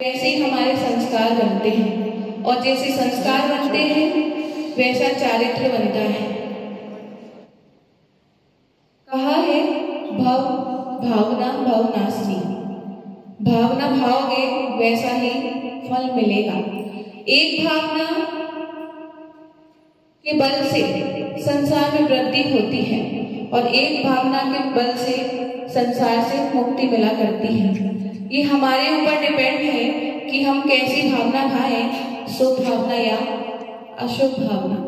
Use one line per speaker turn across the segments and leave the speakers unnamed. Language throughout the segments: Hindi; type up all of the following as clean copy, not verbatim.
वैसे ही हमारे संस्कार बनते हैं और जैसे संस्कार बनते हैं वैसा चारित्र बनता है। कहा है भव भावना भवनाशिनी, भावना भाओगे वैसा ही फल मिलेगा। एक भावना के बल से संसार में वृद्धि होती है और एक भावना के बल से संसार से मुक्ति मिला करती है। ये हमारे ऊपर डिपेंड है कि हम कैसी भावना भाएं, शुभ भावना या अशुभ भावना।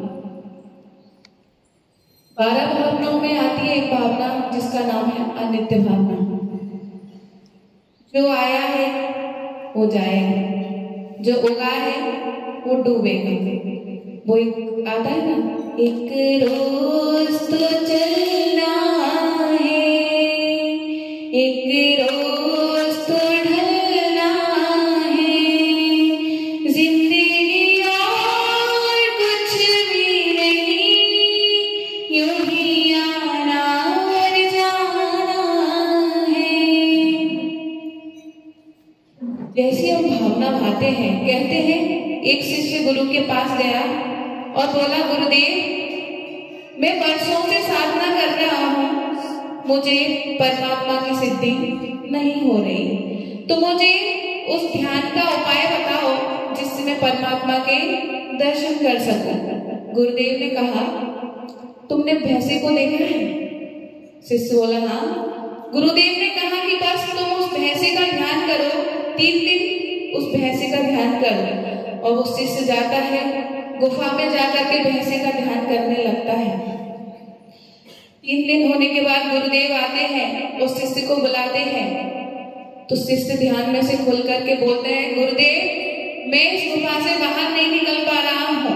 12 भावनाओं में आती है एक भावना जिसका नाम है अनित्य भावना। जो आया है वो जाएगा, जो उगा है वो डूबेगा। वो एक आता है ना, एक रोज तो चलना है, एक रोज तो ढलना है, जिंदगी और कुछ भी नहीं, यूं ही आना और जाना है। जैसे हम भावना भाते हैं, कहते हैं एक शिष्य गुरु के पास गया और बोला, गुरुदेव मैं वर्षों से साधना कर रहा हूँ, मुझे परमात्मा की सिद्धि नहीं हो रही, तो मुझे उस ध्यान का उपाय बताओ जिससे मैं परमात्मा के दर्शन कर सकूं। गुरुदेव ने कहा, तुमने भैंसे को देखा है? शिष्य बोला, हाँ। गुरुदेव ने कहा कि बस तुम उस भैंसे का ध्यान करो, 3 दिन उस भैंसे का ध्यान करो। और वो शिष्य जाता है, गुफा में जाकर के भैंसे का ध्यान करने लगता है। 3 दिन होने के बाद गुरुदेव आते हैं, उस शिष्य को बुलाते हैं, तो शिष्य ध्यान में से खुल करके बोलते हैं, गुरुदेव मैं इस गुफा से बाहर नहीं निकल पा रहा हूँ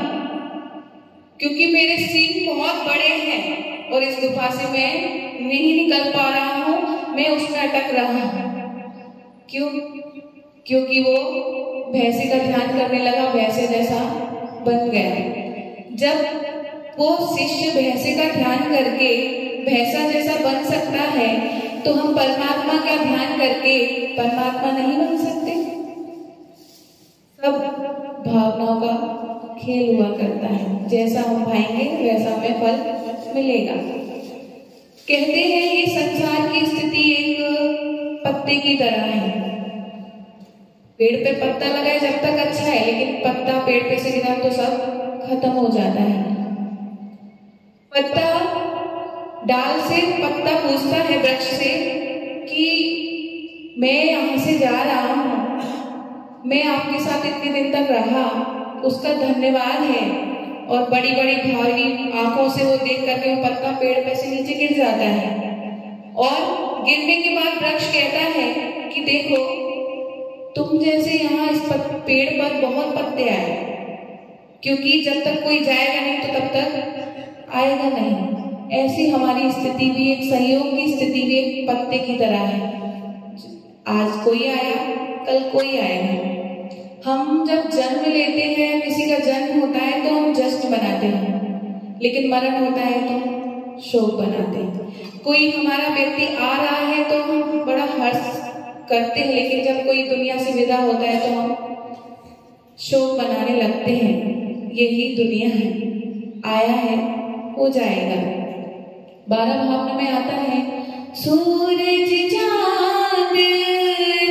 क्योंकि मेरे सींग बहुत बड़े हैं और इस गुफा से मैं नहीं निकल पा रहा हूँ, मैं उसमें अटक रहा हूँ। क्यों? क्योंकि वो भैंसे का ध्यान करने लगा, वैसे जैसा बन गया। जब वो शिष्य भैंसे का ध्यान करके भैंसा जैसा बन सकता है, तो हम परमात्मा का ध्यान करके परमात्मा नहीं बन सकते? सब भावनाओं का खेल हुआ करता है, जैसा हम भाएंगे वैसा हमें फल मिलेगा। कहते हैं ये संसार की स्थिति एक पत्ते की तरह है। पेड़ पे पत्ता लगा है जब तक अच्छा है, लेकिन पत्ता पेड़ पे से गिरा तो सब खत्म हो जाता है। पत्ता डाल से पत्ता पूछता है वृक्ष से कि मैं यहाँ से जा रहा हूँ, मैं आपके साथ इतने दिन तक रहा, उसका धन्यवाद है। और बड़ी बड़ी भारी आंखों से वो देख करके वो पत्ता पेड़ पे से नीचे गिर जाता है। और गिरने के बाद वृक्ष कहता है कि देखो, तुम जैसे यहाँ इस पेड़ पर बहुत पत्ते आए, क्योंकि जब तक कोई जाएगा नहीं तो तब तक आएगा नहीं। ऐसी हमारी स्थिति भी, एक सहयोग की स्थिति भी एक पत्ते की तरह है। आज कोई आया, कल कोई आएगा। हम जब जन्म लेते हैं, किसी का जन्म होता है तो हम जश्न मनाते हैं, लेकिन मरण होता है तो शोक बनाते हैं। कोई हमारा व्यक्ति आ रहा है तो हम बड़ा हर्ष करते हैं, लेकिन जब कोई दुनिया से विदा होता है तो हम शोक मनाने लगते हैं। यही दुनिया है, आया है वो जाएगा। 12 भावना में आता है, सूरज चांद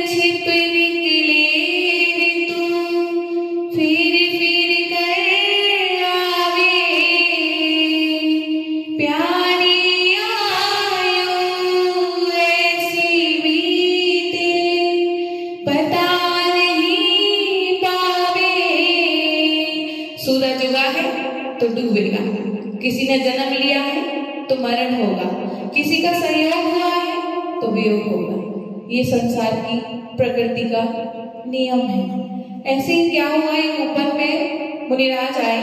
छिप निकले रे तू, फिर कर आवे, प्यारी आयो ऐसी बीते, पता नहीं पावे। सूरज उगा है तो डूबेगा, किसी ने जन्म लिया है तो मरण होगा, किसी का संयोग हुआ है तो वियोग होगा। ये संसार की प्रकृति का नियम है। ऐसे ही क्या हुआ, एक ऊपर में मुनिराज आए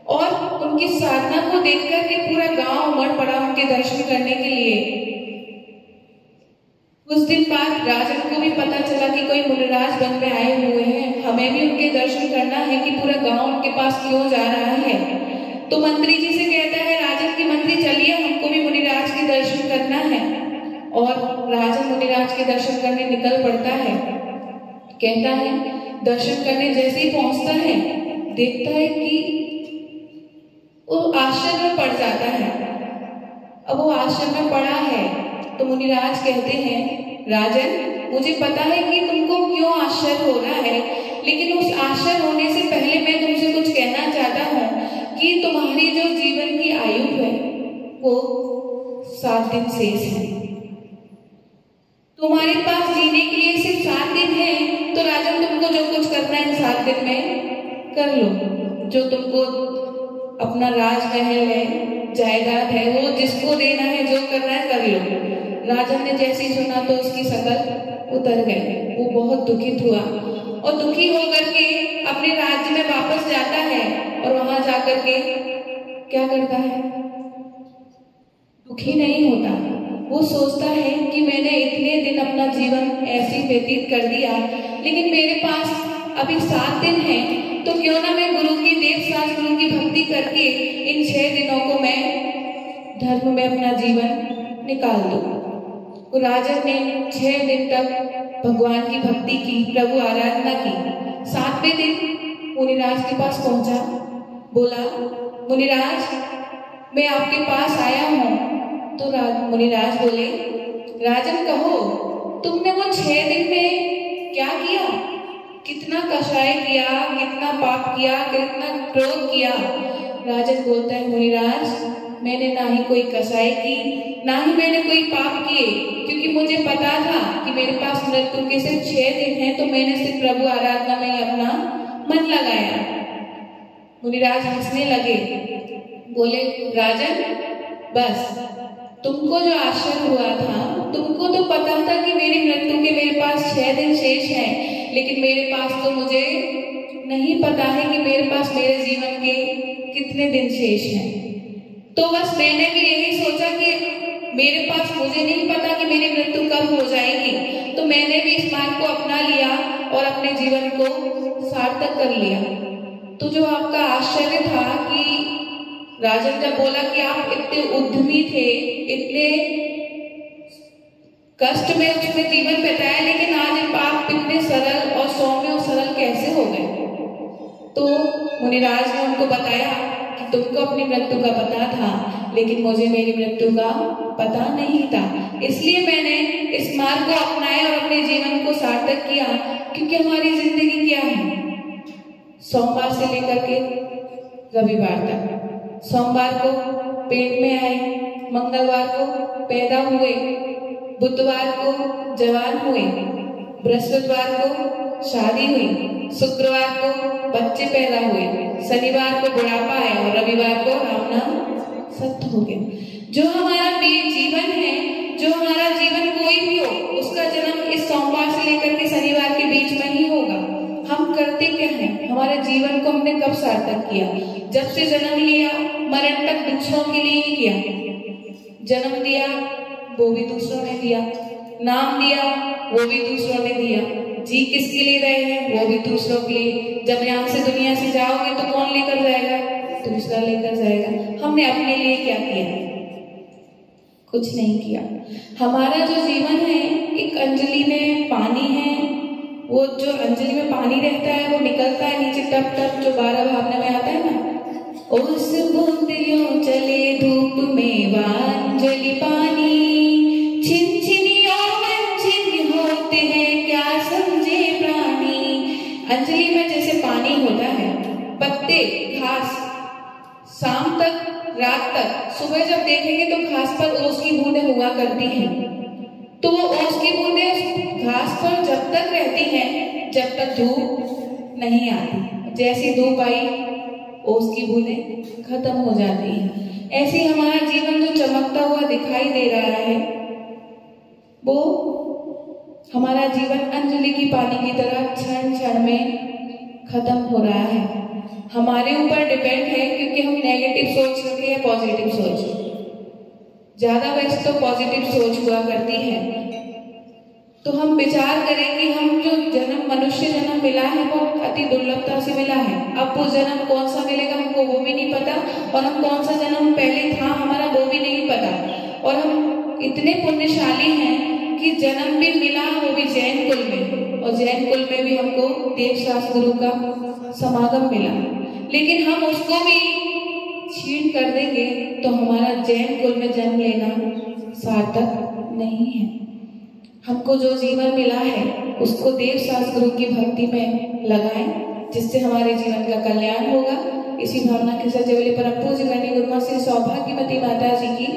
और उनकी साधना को देखकर के पूरा गांव उमड़ पड़ा उनके दर्शन करने के लिए। कुछ दिन बाद राजन को भी पता चला कि कोई मुनिराज वन में आए हुए हैं, हमें भी उनके दर्शन करना है कि पूरा गांव उनके पास क्यों जा रहा है। तो मंत्री जी से कहता है, राजन की मंत्री चलिए, हमको भी मुनिराज के दर्शन करना है। और राजन मुनिराज के दर्शन करने निकल पड़ता है। कहता है दर्शन करने जैसे ही पहुंचता है देखता है कि वो आश्रम में पड़ जाता है। अब वो आश्रम में पड़ा है तो मुनिराज कहते हैं राजन, मुझे पता है कि तुमको क्यों आश्चर्य हो रहा है, लेकिन उस आश्चर्य होने से पहले मैं तुमसे कुछ कहना चाहता हूँ कि तुम्हारी जो जीवन की आयु है वो 7 दिन शेष है। तुम्हारे पास जीने के लिए सिर्फ 7 दिन है, तो राजन तुमको जो कुछ करना है इन 7 दिन में कर लो। जो तुमको अपना राजमहल है, जायदाद है, वो जिसको देना है, जो करना है कर लो। राजन ने जैसे ही सुना तो उसकी शकल उतर गई। वो बहुत दुखित हुआ और दुखी होकर के अपने राज्य में वापस जाता है और वहां जाकर के क्या करता है, दुखी नहीं होता। वो सोचता है कि मैंने इतने दिन अपना जीवन ऐसे व्यतीत कर दिया, लेकिन मेरे पास अभी 7 दिन है, तो क्यों ना मैं गुरु की देव शास्त्रों की भक्ति करके इन 6 दिनों को मैं धर्म में अपना जीवन निकाल दूं। तो राजन ने 6 दिन तक भगवान की भक्ति की, प्रभु आराधना की। 7वें दिन मुनिराज के पास पहुंचा, बोला मुनिराज मैं आपके पास आया हूँ। तो मुनिराज बोले राजन कहो, तुमने वो 6 दिन में क्या किया, कितना कषाय किया, कितना पाप किया, कितना क्रोध किया। राजन बोलता है मुनिराज मैंने ना ही कोई कषाय की, ना ही मैंने कोई पाप किए, क्योंकि मुझे पता था कि मेरे पास मृत्यु के सिर्फ 6 दिन हैं, तो मैंने सिर्फ प्रभु आराधना में ही अपना मन लगाया। मुनिराज हंसने लगे, बोले राजन बस तुमको जो आश्चर्य हुआ था, तुमको तो पता था कि मेरी मृत्यु के मेरे पास 6 दिन शेष हैं, लेकिन मेरे पास तो मुझे नहीं पता है कि मेरे पास मेरे जीवन के कितने दिन शेष हैं। तो बस मैंने भी यही सोचा कि मेरे पास, मुझे नहीं पता कि मेरी मृत्यु कब हो जाएगी, तो मैंने भी इस मार्ग को अपना लिया और अपने जीवन को सार्थक कर लिया। तो जो आपका आश्चर्य था कि राजन जब बोला कि आप इतने उद्यमी थे, इतने कष्ट में उसमें जीवन बिताया, लेकिन आज आप इतने सरल और सौम्य और सरल कैसे हो गए। तो मुनिराज ने उनको बताया कि तुमको अपनी मृत्यु का पता था, लेकिन मुझे मेरी मृत्यु का पता नहीं था, इसलिए मैंने इस मार्ग को अपनाया और अपने जीवन को सार्थक किया। क्योंकि हमारी जिंदगी क्या है, सोमवार से लेकर के रविवार तक। सोमवार को पेट में आए, मंगलवार को पैदा हुए, बुधवार को जवान हुए, बृहस्पतिवार को शादी हुई, शुक्रवार को बच्चे पैदा हुए, शनिवार को बुढ़ापा आया और रविवार को राम नाम सत्य हो गया। जो हमारा जीवन है, जो हमारा जीवन कोई भी हो, उसका जन्म इस सोमवार से लेकर के शनिवार के बीच में ही होगा। हम करते क्या हैं, हमारे जीवन को हमने कब सार्थक किया, जब से जन्म लिया मरण तक दूसरों के लिए ही किया। जन्म दिया वो भी दूसरों ने दिया, नाम दिया वो भी दूसरों ने दिया, जी किसके लिए रहे हैं वो भी दूसरों के लिए। जब यहाँ से दुनिया से जाओगे तो कौन लेकर जाएगा, दूसरा लेकर जाएगा। हमने अपने लिए क्या किया, कुछ नहीं किया। हमारा जो जीवन है एक अंजलि में पानी है, वो जो अंजलि में पानी रहता है वो निकलता है नीचे टप टप, जो 12 भावना में आता है ना, उस बूंद यूं चले धूप में वांजलि पानी, छिन छिनियों वंचिन होते हैं क्या समझे प्राणी। अंजलि में जैसे पानी होता है, पत्ते घास, शाम तक रात तक, सुबह जब देखेंगे तो घास पर ओस की बूंदें हुआ करती हैं। तो वो ओस की बूंदें घास पर जब तक रहती हैं जब तक धूप नहीं आती। जैसी धूप आई ओस की बूंदें खत्म हो जाती हैं। ऐसे हमारा जीवन जो चमकता हुआ दिखाई दे रहा है, वो हमारा जीवन अंजलि की पानी की तरह क्षण क्षण में खत्म हो रहा है। हमारे ऊपर डिपेंड है, क्योंकि हम नेगेटिव सोच रखे हैं पॉजिटिव सोच। ज्यादा वैसे तो पॉजिटिव सोच हुआ करती है। तो हम विचार करें कि हम जो जन्म, मनुष्य जन्म मिला है वो अति दुर्लभता से मिला है। अब वो जन्म कौन सा मिलेगा हमको वो भी नहीं पता, और हम कौन सा जन्म पहले था हमारा वो भी नहीं पता। और हम इतने पुण्यशाली हैं कि जन्म भी मिला वो भी जैन कुल में, और जैन कुल में भी हमको देवशास गुरु का समागम मिला, लेकिन हम उसको भी छीन कर देंगे तो हमारा जैन कुल में जन्म लेना सार्थक नहीं है। हमको जो जीवन मिला है उसको देवशास गुरु की भक्ति में लगाएं, जिससे हमारे जीवन का कल्याण होगा। इसी भावना के साथ जबले परम पूज्य करनी गुरुमा श्री सौभाग्यवती माता जी की